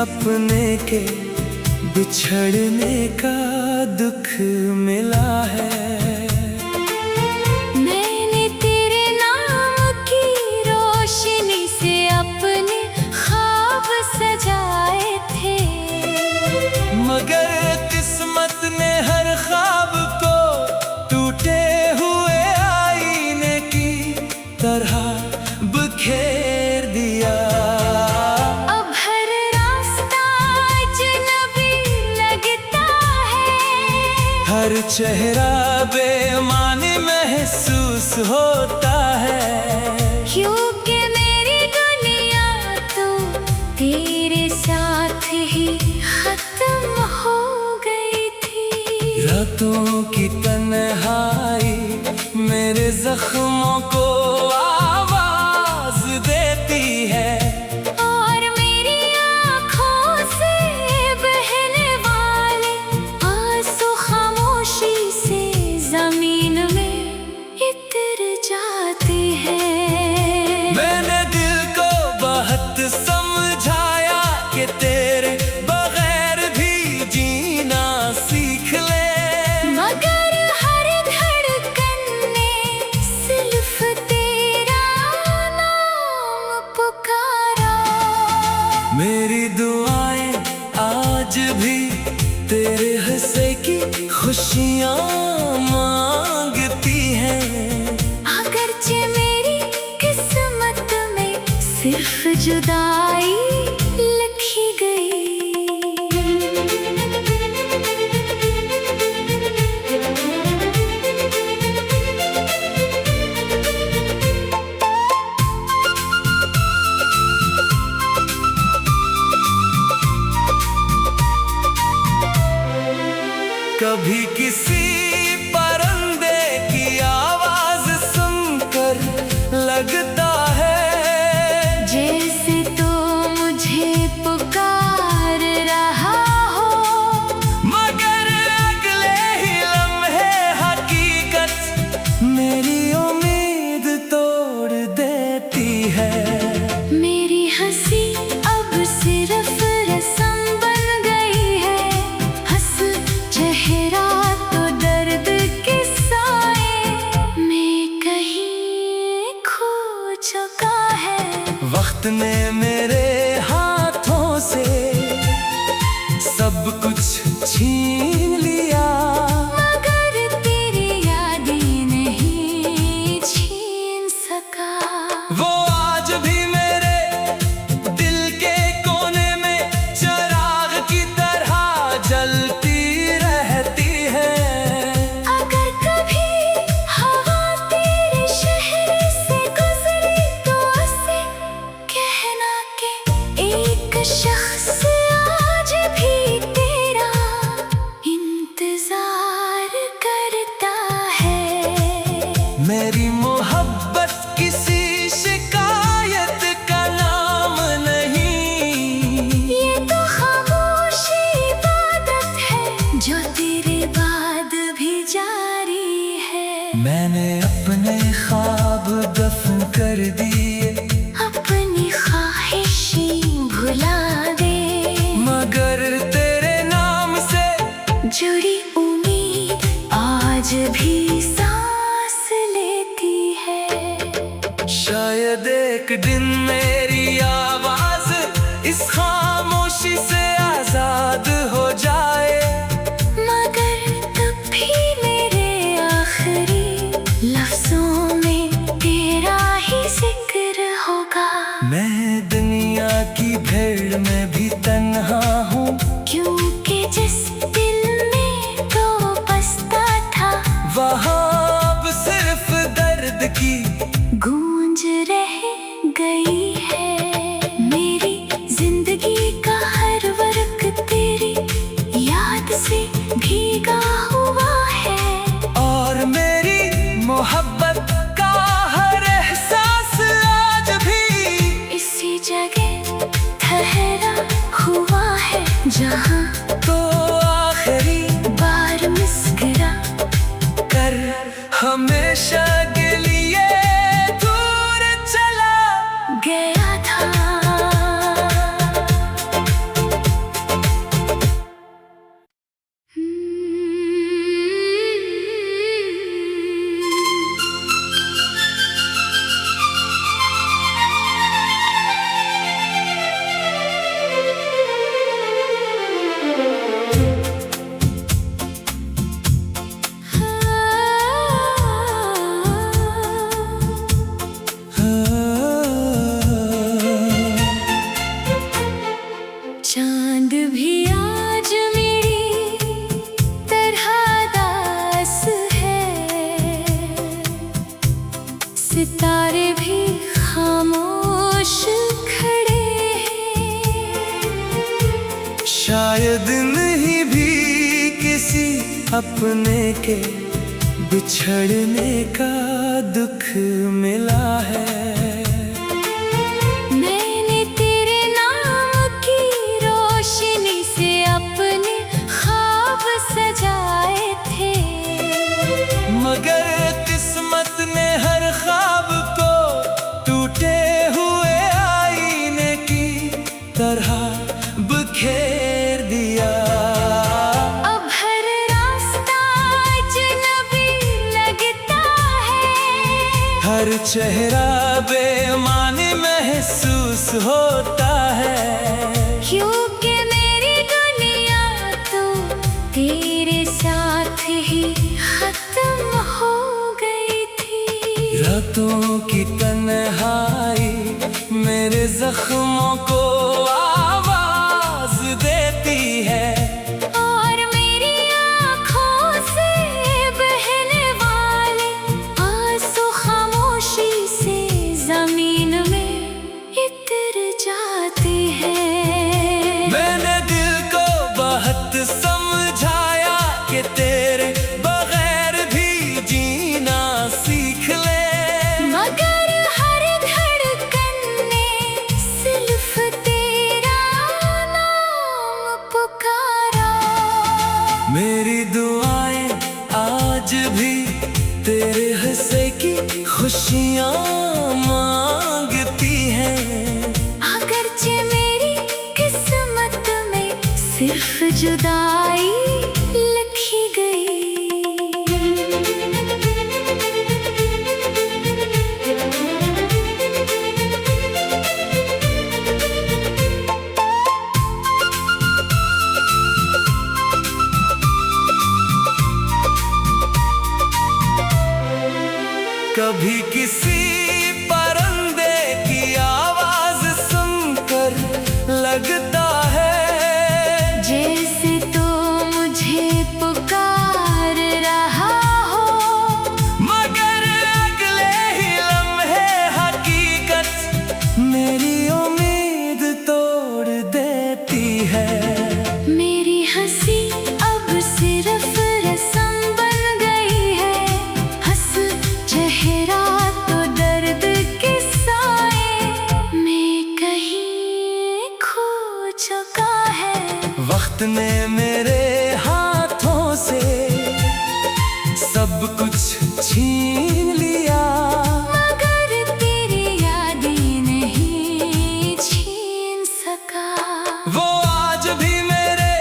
अपने के बिछड़ने का दुख मिला है। मैंने तेरे नाम की रोशनी से अपने ख्वाब सजाए थे, मगर किस्मत ने हर ख्वाब को टूटे हुए आईने की तरह बिखेर दिया। अब हर रास्ता अजनबी लगता है, हर चेहरा बेमानी महसूस होता है, क्योंकि मेरी दुनिया तो तेरे साथ ही खत्म हो गई थी। रातों की तन्हाई मेरे जख्मों को आवाज देती है, और मेरी आँखों से बहने वाले आंसू खामोशी से जमीन में इतर जाते हैं। मैंने दिल को बहुत समझाया कि तेरे बगैर भी जीना सीख ले, मगर हर धड़कन ने सिर्फ तेरा नाम पुकारा। मेरी दुआएं आज भी तेरे हिस्से की खुशियाँ मांगती हैं। अगरचे मेरी किस्मत में सिर्फ जुदाई लिखी गई। कभी किसी परिंदे की आवाज सुनकर लगता है जैसे तो मुझे पुकार रहा हो, मगर अगले ही लम्हे हकीकत मेरी उम्मीद तोड़ देती है। मेरी हंसी अब सिर्फ रस्म बन गई है, हंस चेहरा तो दर्द के साए में कहीं खो चुका है। वक्त ने मेरे हाथों से सब कुछ छीन लिया, मगर तेरी यादें नहीं छीन सका। वो आज भी मेरे दिल के कोने में चिराग की तरह जलती रहती है। अगर कभी हवा तेरे शहर से गुजरी तो उसे कहना कि एक शख्स आज भी तेरा इंतजार करता है। मेरी मोहब्बत किसी शिकायत का नाम नहीं, ये तो खामोशी इबादत है जो तेरे बाद भी जारी है। मैंने अपने ख्वाब दफन कर दिए, अपनी ख्वाहिशें भुला दे, मगर तेरे नाम से जुड़ी उम्मीद आज भी सांस लेती है। शायद एक दिन मेरी आवाज इस खामोशी से आजाद हो जाए, मगर तब भी मेरे आखिरी लफ्जों में तेरा ही जिक्र होगा। मैं दुनिया की भीड़ में भी तन्हा हूँ, क्योंकि जिस दिल में तो बसता था वहाँ अब सिर्फ दर्द की गूंज रह गई है। मेरी जिंदगी का हर वर्क तेरी याद से भीगा हुआ है, और मेरी मोहब्बत का हर एहसास आज भी इसी जगह ठहरा हुआ है जहाँ तो आखिरी बार मुस्कुरा कर हमेशा के लिए दूर चला गया था। शायद नहीं भी किसी अपने के बिछड़ने का दुख मिला है। मैंने तेरे नाम की रोशनी से अपने ख्वाब सजाए थे, मगर किस्मत ने हर ख्वाब को टूटे हुए आईने की तरह बिखेर दिया। अब हर रास्ता अजनबी लगता है, हर चेहरा बेमानी महसूस होता है, क्योंकि मेरी दुनिया तो तेरे साथ ही खत्म हो गई थी। रातों की तन्हाई मेरे जख्मों को आवाज देती है, और मेरी आँखों से बहने वाले आंसू खामोशी से जमीन में इतर जाते हैं। मैंने दिल को बहुत समझाया कि तेरे बगैर भी जीना सीख ले, मगर हर धड़कन ने सिर्फ तेरा नाम पुकारा। मेरी दुआएं आज भी तेरे हिस्से की खुशियाँ मांगती हैं, अगरचे मेरी किस्मत में सिर्फ जुदाई लिखी गई। कभी किसी परिंदे की आवाज सुनकर लगता है जैसे तो मुझे पुकार रहा हो, मगर अगले ही लम्हे हकीकत मेरी उम्मीद तोड़ देती है। मेरी हंसी अब सिर्फ रस्म बन गई है, हंस चेहरा तो दर्द के साए में कहीं खो चुका है। वक्त ने मेरे हाथों से सब कुछ छीन लिया, मगर तेरी यादें नहीं छीन सका। वो आज भी मेरे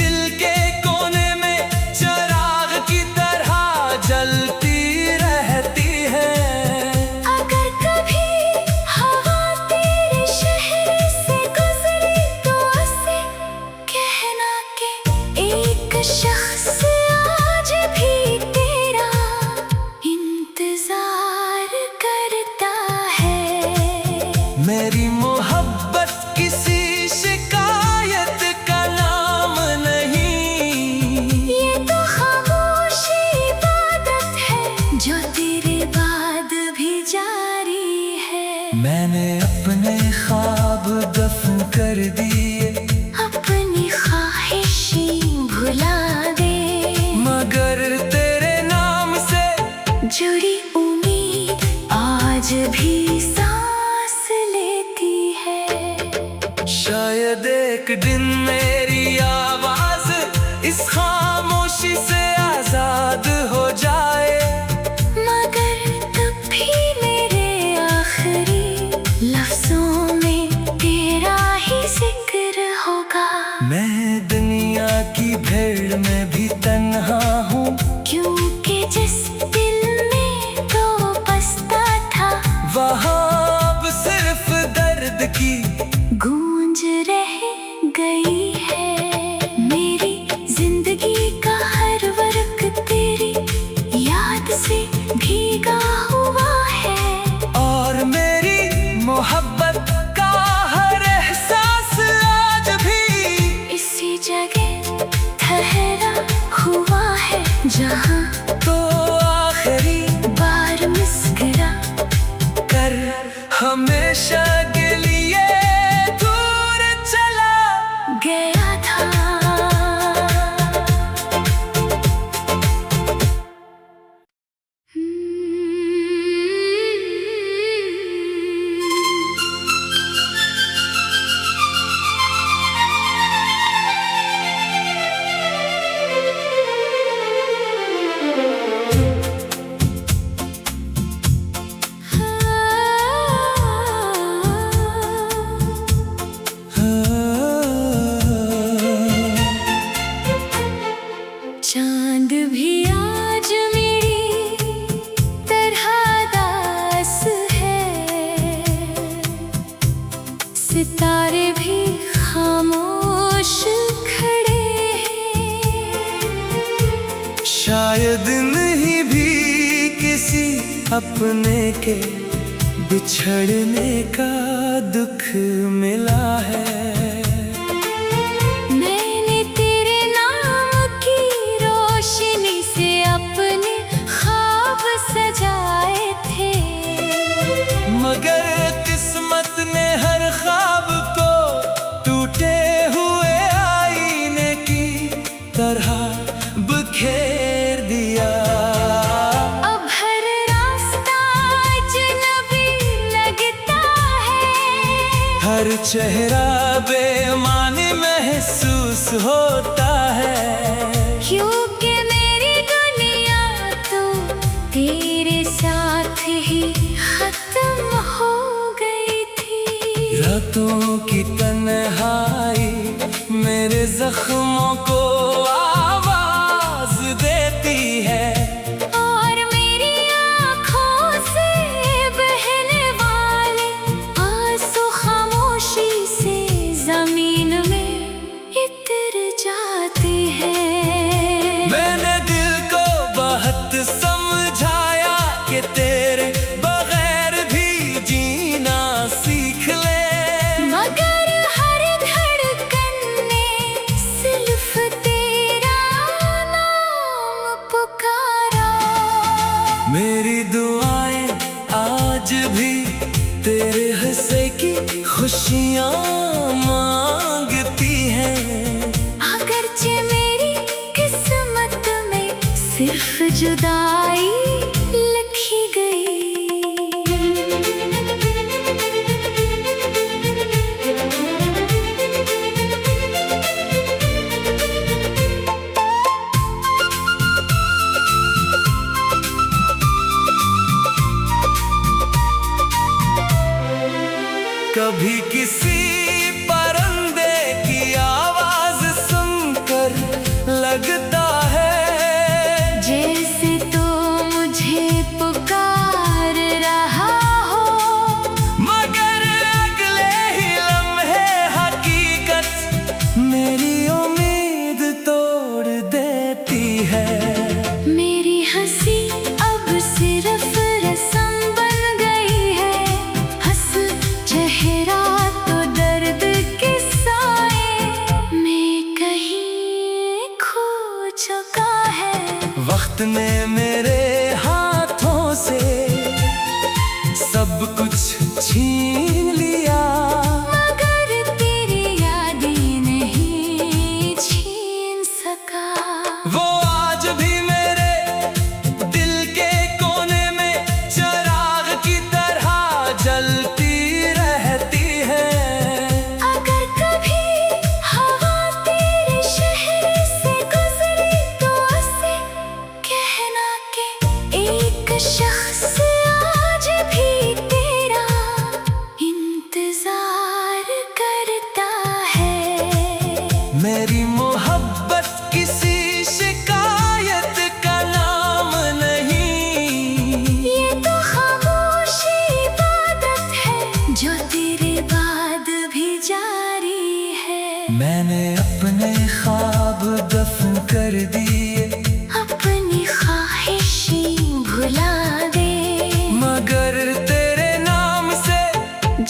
दिल के कोने में चिराग की तरह जलती रहती है। अगर कभी हवा तेरे शहर से गुजरी तो उसे कहना कि एक शख्स आज भी तेरा इंतजार करता है। मेरी मोहब्बत किसी शिकायत का नाम नहीं, ये तो खामोशी इबादत है जो तेरे बाद भी जारी है। मैंने अपने ख्वाब दफन कर दिए, अपनी ख्वाहिशें भुला दे, मगर तेरे नाम से जुड़ी उम्मीद आज भी सांस लेती है। शायद एक दिन मेरी आवाज इस खामोशी से आजाद हो जाए, मगर तब भी मेरे आखिरी लफ्जों में तेरा ही जिक्र होगा। मैं दुनिया की भीड़ में भी तन्हा हूँ, क्योंकि जिस दिल में तो बसता था वहाँ अब सिर्फ दर्द की गूंज रह गई है। सितारे भी खामोश खड़े हैं। शायद नहीं भी किसी अपने के बिछड़ने का दुख मिला है। मैंने तेरे नाम की रोशनी से अपने ख्वाब सजाए थे, मगर किस्मत ने हर ख्वाब को टूटे हुए आईने की तरह बिखेर दिया। अब हर रास्ता अजनबी लगता है, हर चेहरा बेमानी महसूस होता है। क्योंकि मेरी दुनिया तो तेरे साथ ही खत्म हो गई थी। रातों की तन्हाई मेरे जख्मों को आवाज देती है, और मेरी आँखों से बहने वाले आंसू खामोशी से जमीन में इतर जाते हैं। मैंने दिल को बहुत समझाया कि तेरे बगैर भी जीना सीख ले, मगर हर धड़कन ने सिर्फ तेरा नाम पुकारा। मेरी दुआएं आज भी तेरे हंसे की खुशियाँ मांगती हैं। अगरचे मेरी किस्मत में सिर्फ जुदाई लिखी गई। कभी किसी परिंदे की आवाज सुनकर लगता है जैसे तो मुझे पुकार रहा हो, मगर अगले ही लम्हे हकीकत मेरी उम्मीद तोड़ देती है। मेरी हंसी अब सिर्फ रस्म बन गई है, हंस चेहरा तो दर्द के साए में कहीं खो चुका है। वक्त ने मेरे हाथों से सब कुछ छीन लिया, मगर तेरी यादें नहीं छीन सका। वो आज भी मेरे दिल के कोने में चिराग की तरह जलती रहती है। अगर कभी हवा तेरे शहर से गुजरी तो उसे कहना कि एक शख्स आज भी तेरा इंतजार करता है। मेरी मोहब्बत किसी शिकायत का नाम नहीं, ये तो खामोशी इबादत है जो तेरे बाद भी जारी है। मैंने अपने ख्वाब दफन कर दिए, अपनी ख्वाहिशें भुला दे, मगर तेरे नाम से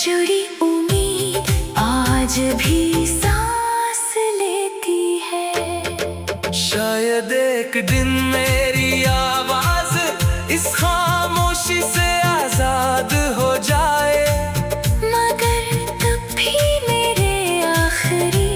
जुड़ी उम्मीद आज भी सांस लेती है। शायद एक दिन मेरी आवाज इस खामोशी से आजाद हो जाए, मगर तब भी मेरे आखिरी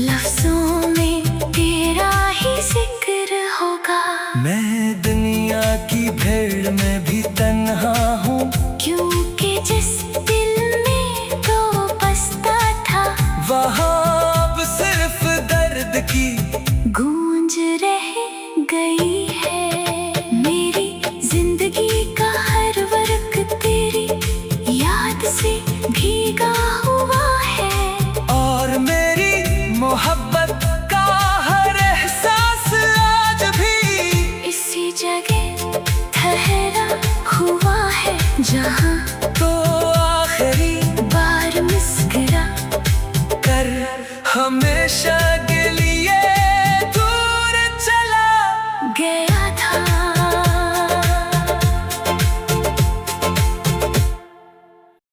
लफ्जों में तेरा ही जिक्र होगा। मैं दुनिया की भीड़ में भी तन्हा हूँ, क्योंकि जिस दिल में तो बसता था वहाँ अब सिर्फ दर्द की गूंज रह गई है। मेरी जिंदगी का हर वर्क तेरी याद से भीगा हुआ है, और मेरी मोहब्बत का हर एहसास आज भी इसी जगह ठहरा